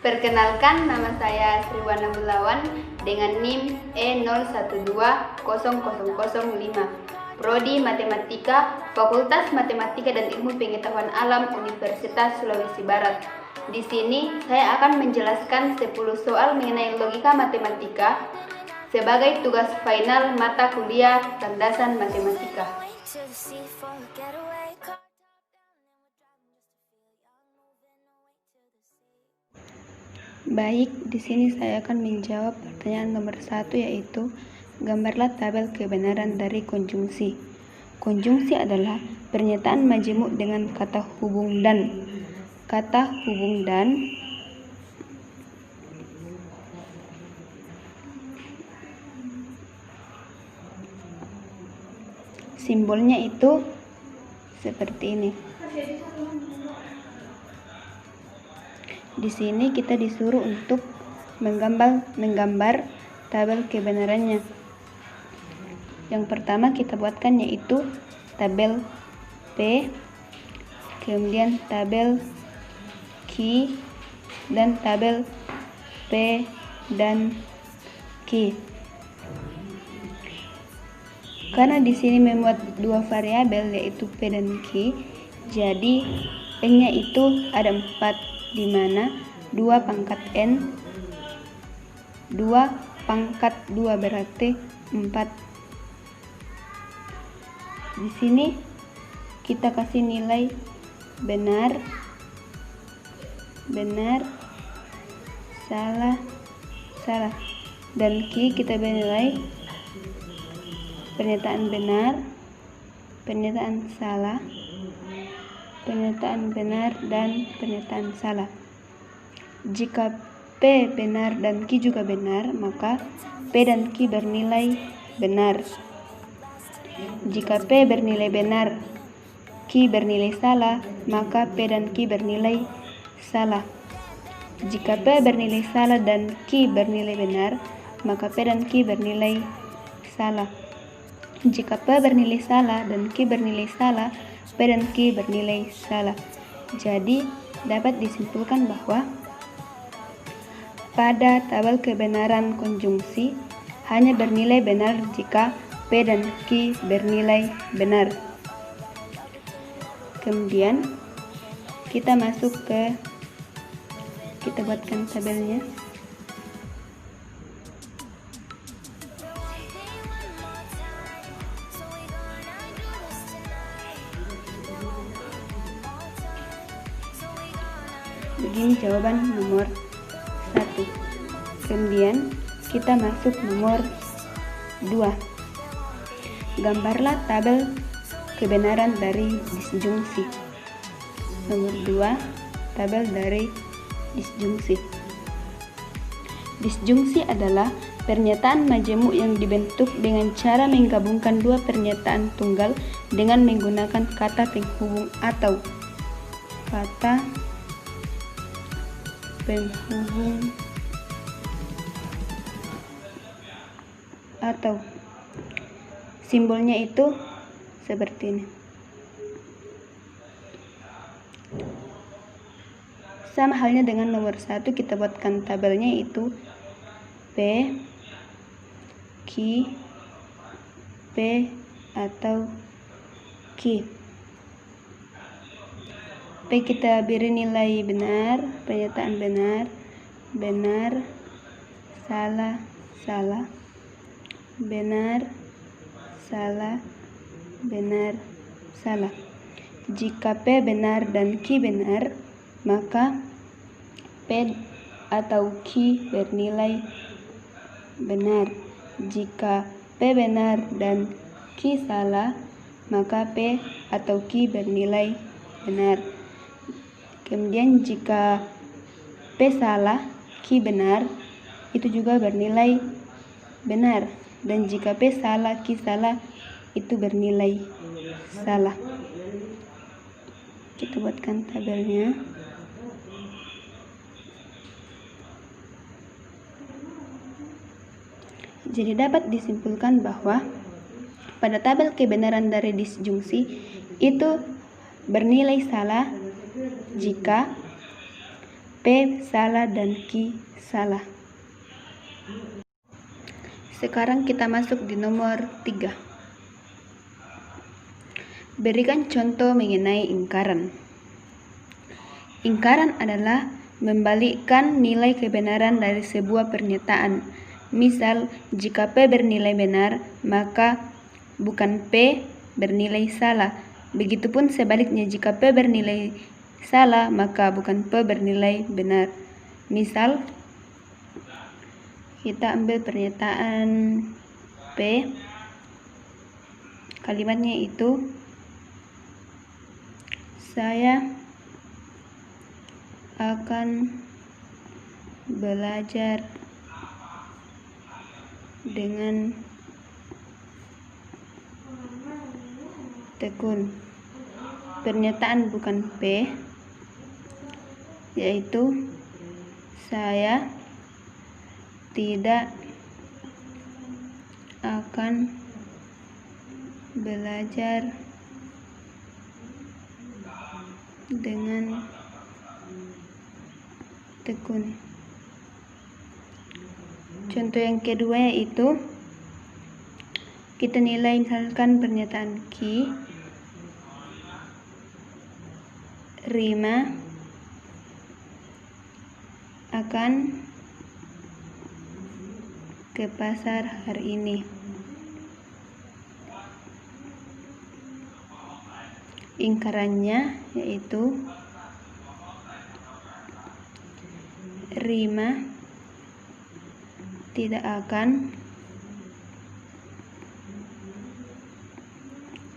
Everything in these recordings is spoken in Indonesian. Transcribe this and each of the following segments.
Perkenalkan, nama saya Sriwana Bulawan dengan NIM E01200005, Prodi Matematika, Fakultas Matematika dan Ilmu Pengetahuan Alam Universitas Sulawesi Barat. Di sini saya akan menjelaskan 10 soal mengenai logika matematika sebagai tugas final mata kuliah Landasan Matematika. Baik, di sini saya akan menjawab pertanyaan nomor 1, yaitu gambarlah tabel kebenaran dari konjungsi. Konjungsi adalah pernyataan majemuk dengan kata hubung dan. Kata hubung dan simbolnya itu seperti ini. Di sini kita disuruh untuk menggambar tabel kebenarannya. Yang pertama kita buatkan yaitu tabel P, kemudian tabel Q, dan tabel P dan Q. Karena di sini memuat dua variabel yaitu P dan Q, jadi N-nya itu ada 4, di mana 2 pangkat N, 2 pangkat 2 berarti 4. Di sini kita kasih nilai benar, salah, dan Q kita bernilai pernyataan benar, pernyataan salah, pernyataan benar, dan pernyataan salah. Jika P benar dan Q juga benar, maka P dan Q bernilai benar. Jika P bernilai benar, Q bernilai salah, maka P dan Q bernilai salah. Jika P bernilai salah dan Q bernilai benar, maka P dan Q bernilai salah. Jika P bernilai salah dan Q bernilai salah, P dan Q bernilai salah. Jadi dapat disimpulkan bahwa pada tabel kebenaran konjungsi hanya bernilai benar jika P dan Q bernilai benar. Kemudian kita buatkan tabelnya. Begini jawaban nomor 1. Kemudian kita masuk nomor 2. Gambarlah tabel kebenaran dari disjungsi. Nomor 2, tabel dari disjungsi. Disjungsi adalah pernyataan majemuk yang dibentuk dengan cara menggabungkan dua pernyataan tunggal dengan menggunakan kata penghubung atau kata penghubung atau simbolnya itu seperti ini. Sama halnya dengan nomor 1, kita buatkan tabelnya itu P, Q, P atau Q. P kita beri nilai benar, pernyataan benar, salah, benar, salah. Jika P benar dan Q benar, maka P atau Q bernilai benar. Jika P benar dan Q salah, maka P atau Q bernilai benar. Kemudian jika P salah, Q benar, itu juga bernilai benar. Dan jika P salah, Q salah, itu bernilai salah. Kita buatkan tabelnya. Jadi dapat disimpulkan bahwa pada tabel kebenaran dari disjungsi itu bernilai salah jika P salah dan Q salah. Sekarang kita masuk di nomor 3. Berikan contoh mengenai ingkaran. Ingkaran adalah membalikkan nilai kebenaran dari sebuah pernyataan. Misal, jika P bernilai benar, maka bukan P bernilai salah. Begitupun sebaliknya, jika P bernilai salah, maka bukan P bernilai benar. Misal, kita ambil pernyataan P, kalimatnya itu, saya akan belajar dengan tekun. Pernyataan bukan P, yaitu saya tidak akan belajar dengan tekun. Contoh yang kedua yaitu kita nilai misalkan pernyataan Q, Rima akan ke pasar hari ini. Ingkarannya yaitu Rima tidak akan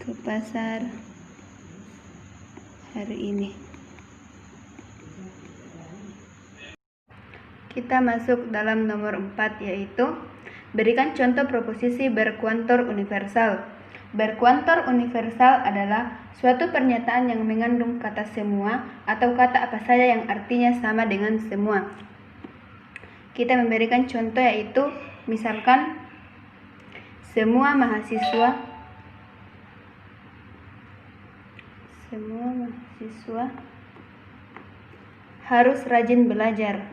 ke pasar hari ini. Kita masuk dalam nomor 4 yaitu berikan contoh proposisi berkuantor universal. Berkuantor universal adalah suatu pernyataan yang mengandung kata semua atau kata apa saja yang artinya sama dengan semua. Kita memberikan contoh yaitu misalkan semua mahasiswa harus rajin belajar.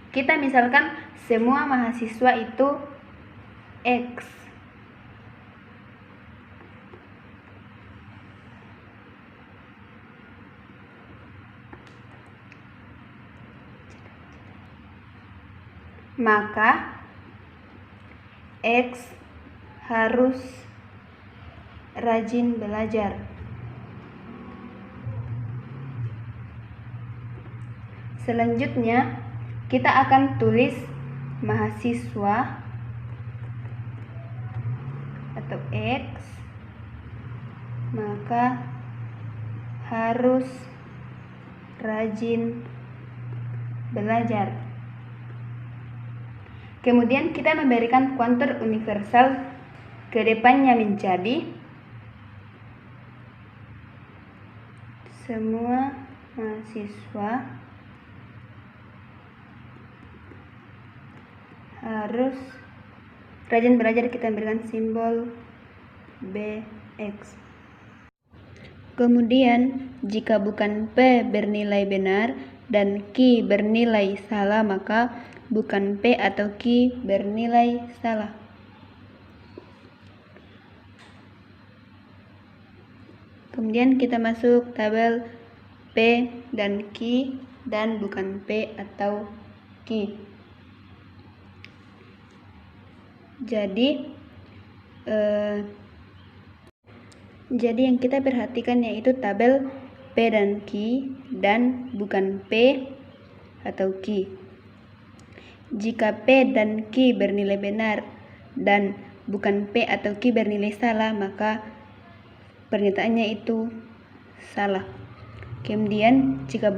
Kita misalkan semua mahasiswa itu X. Maka X harus rajin belajar. Selanjutnya kita akan tulis mahasiswa atau X, maka harus rajin belajar. Kemudian kita memberikan kuantor universal ke depannya menjadi semua mahasiswa harus rajin belajar. Kita berikan simbol BX. Kemudian jika bukan P bernilai benar dan Q bernilai salah, maka bukan P atau Q bernilai salah. Kemudian kita masuk tabel P dan Q dan bukan P atau Q. Jadi yang kita perhatikan yaitu tabel P dan Q dan bukan P atau Q. Jika P dan Q bernilai benar dan bukan P atau Q bernilai salah, maka pernyataannya itu salah. Kemudian jika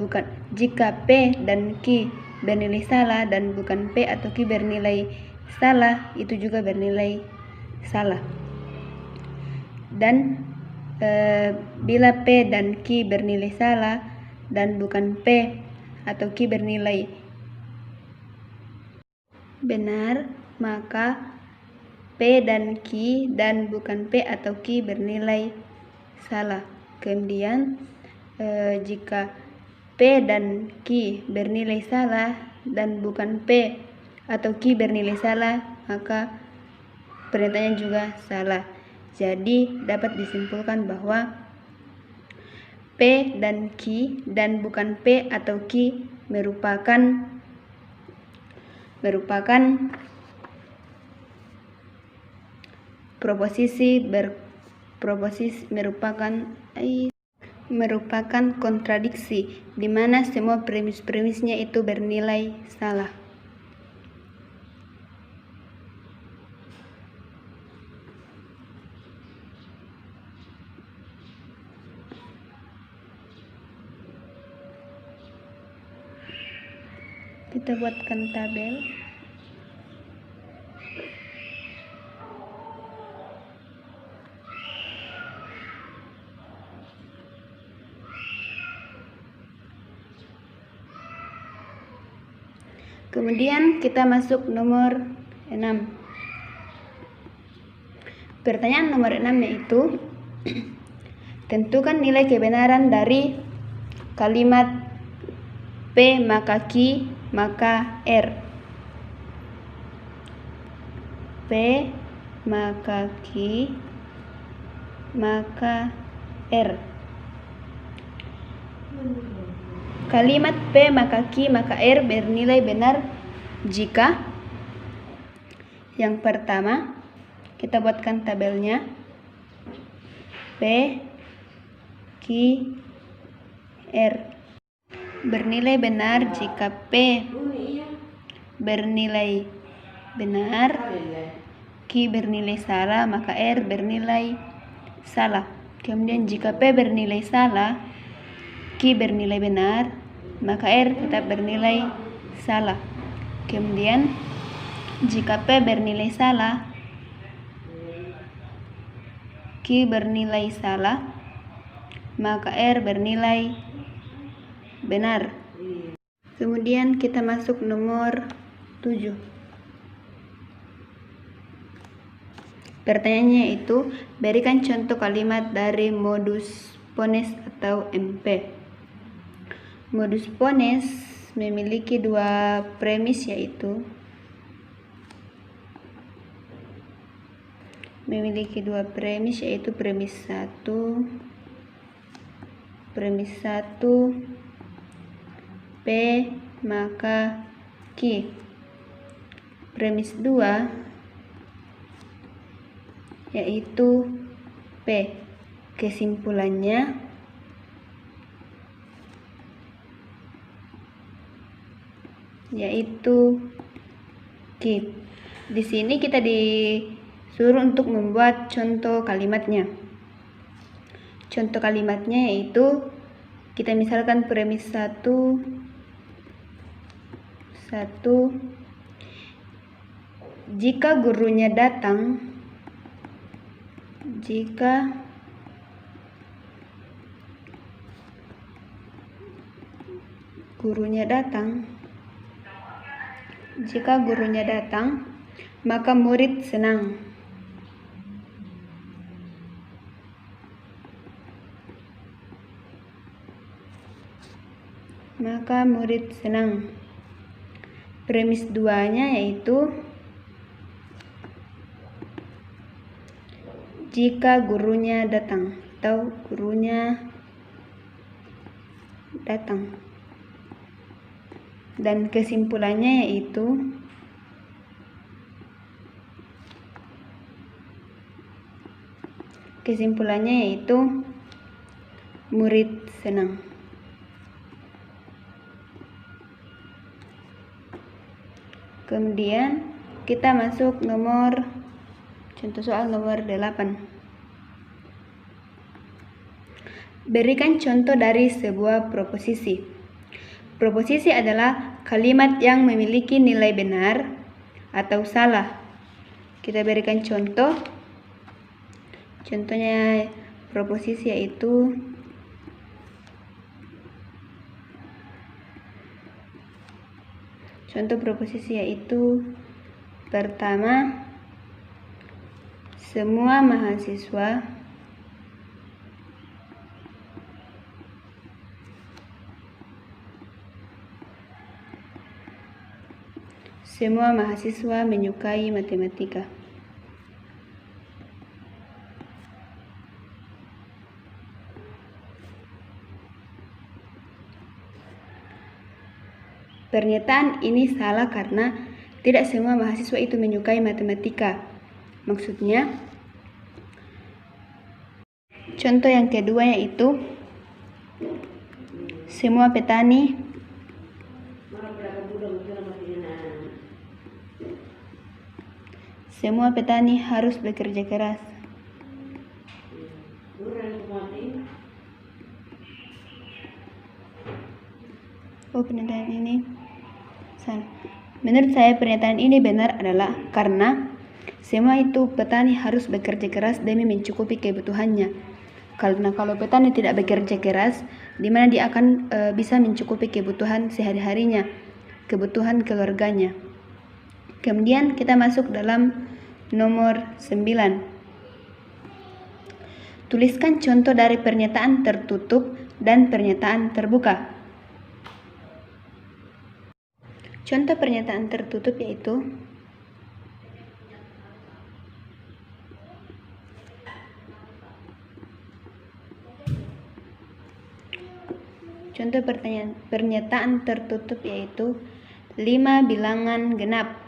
P dan Q bernilai salah dan bukan P atau Q bernilai salah, itu juga bernilai salah. Dan bila P dan Q bernilai salah dan bukan P atau Q bernilai benar, maka P dan Q dan bukan P atau Q bernilai salah. Kemudian jika P dan Q bernilai salah dan bukan P atau Q bernilai salah, maka pernyataannya juga salah. Jadi dapat disimpulkan bahwa P dan Q dan bukan P atau Q merupakan merupakan kontradiksi, di mana semua premis-premisnya itu bernilai salah. Kita buatkan tabel. Kemudian kita masuk nomor 6. Pertanyaan nomor 6 yaitu tentukan nilai kebenaran dari kalimat P maka Q maka R. P maka Q maka R. Kalimat P maka Q maka R bernilai benar jika yang pertama, kita buatkan tabelnya. P Q R bernilai benar jika P bernilai benar, Q bernilai salah, maka R bernilai salah. Kemudian jika P bernilai salah, Q bernilai benar, maka R tetap bernilai salah. Kemudian jika P bernilai salah, Q bernilai salah, maka R bernilai benar. Kemudian kita masuk nomor 7. Pertanyaannya itu, berikan contoh kalimat dari modus ponens atau MP. Modus ponens memiliki dua premis yaitu premis 1 P maka Q. Premis 2 yaitu P. Kesimpulannya yaitu Q. Di sini kita disuruh untuk membuat contoh kalimatnya. Contoh kalimatnya yaitu kita misalkan premis 1 jika gurunya datang maka murid senang. Premis 2-nya yaitu jika gurunya datang atau gurunya datang. Dan kesimpulannya yaitu murid senang. Kemudian kita masuk contoh soal nomor 8. Berikan contoh dari sebuah proposisi. Proposisi adalah kalimat yang memiliki nilai benar atau salah. Kita berikan contoh. Contohnya proposisi yaitu pertama, semua mahasiswa Semua mahasiswa menyukai matematika. Pernyataan ini salah karena tidak semua mahasiswa itu menyukai matematika. Maksudnya, contoh yang kedua yaitu semua petani harus bekerja keras. Pernyataan ini salah. Menurut saya pernyataan ini benar adalah karena semua itu petani harus bekerja keras demi mencukupi kebutuhannya. Karena kalau petani tidak bekerja keras, di mana dia akan bisa mencukupi kebutuhan sehari-harinya, kebutuhan keluarganya. Kemudian kita masuk dalam nomor 9. Tuliskan contoh dari pernyataan tertutup dan pernyataan terbuka. Contoh pernyataan tertutup yaitu pernyataan tertutup yaitu 5 bilangan genap.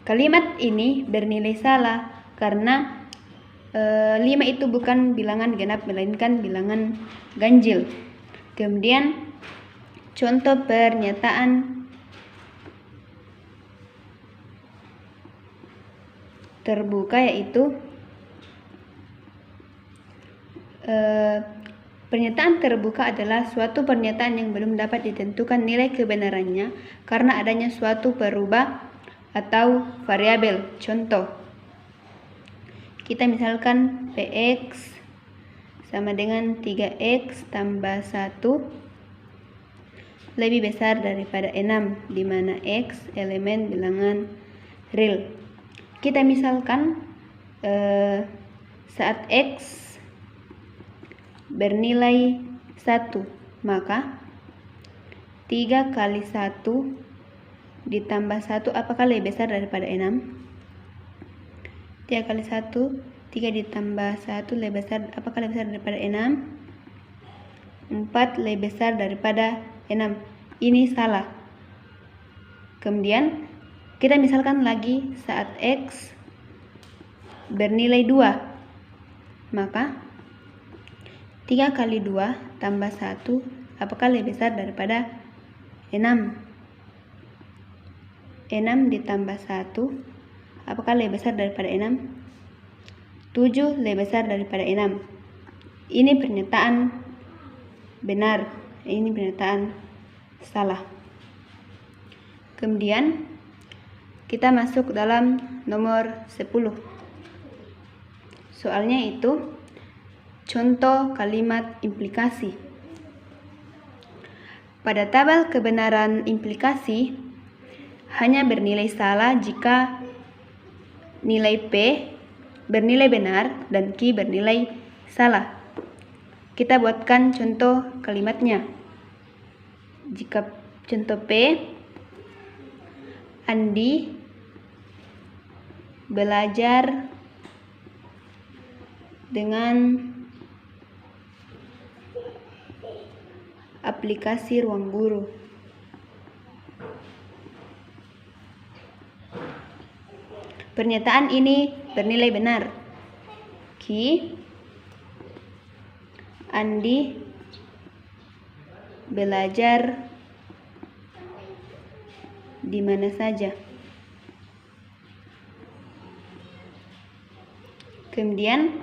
Kalimat ini bernilai salah karena 5 itu bukan bilangan genap melainkan bilangan ganjil. Kemudian contoh pernyataan terbuka yaitu pernyataan terbuka adalah suatu pernyataan yang belum dapat ditentukan nilai kebenarannya karena adanya suatu perubah atau variabel. Contoh, kita misalkan Px sama dengan 3x tambah 1 lebih besar daripada 6, di mana x elemen bilangan real. Kita misalkan saat x bernilai 1, maka 3 kali 1 ditambah 1 apakah lebih besar daripada 6? 3 kali 1, 3 ditambah 1 lebih besar, apakah lebih besar daripada 6? 4 lebih besar daripada 6. Ini salah. Kemudian kita misalkan lagi saat x bernilai 2, maka 3 kali 2 tambah 1 apakah lebih besar daripada 6? 6 ditambah 1 apakah lebih besar daripada 6? 7 lebih besar daripada 6. Ini pernyataan benar, ini pernyataan salah. Kemudian kita masuk dalam nomor 10. Soalnya itu contoh kalimat implikasi. Pada tabel kebenaran implikasi hanya bernilai salah jika nilai P bernilai benar dan Q bernilai salah. Kita buatkan contoh kalimatnya. Jika contoh P, Andi belajar dengan aplikasi Ruang Guru. Pernyataan ini bernilai benar. Andi belajar di mana saja. Kemudian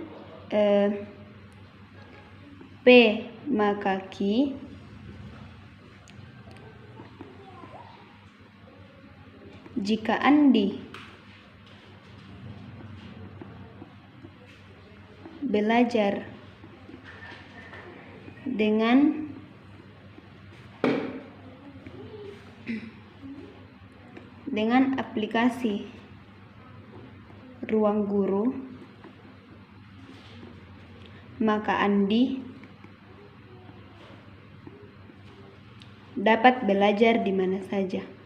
P maka Q jika Andi belajar dengan aplikasi Ruang Guru, maka Andi dapat belajar di mana saja.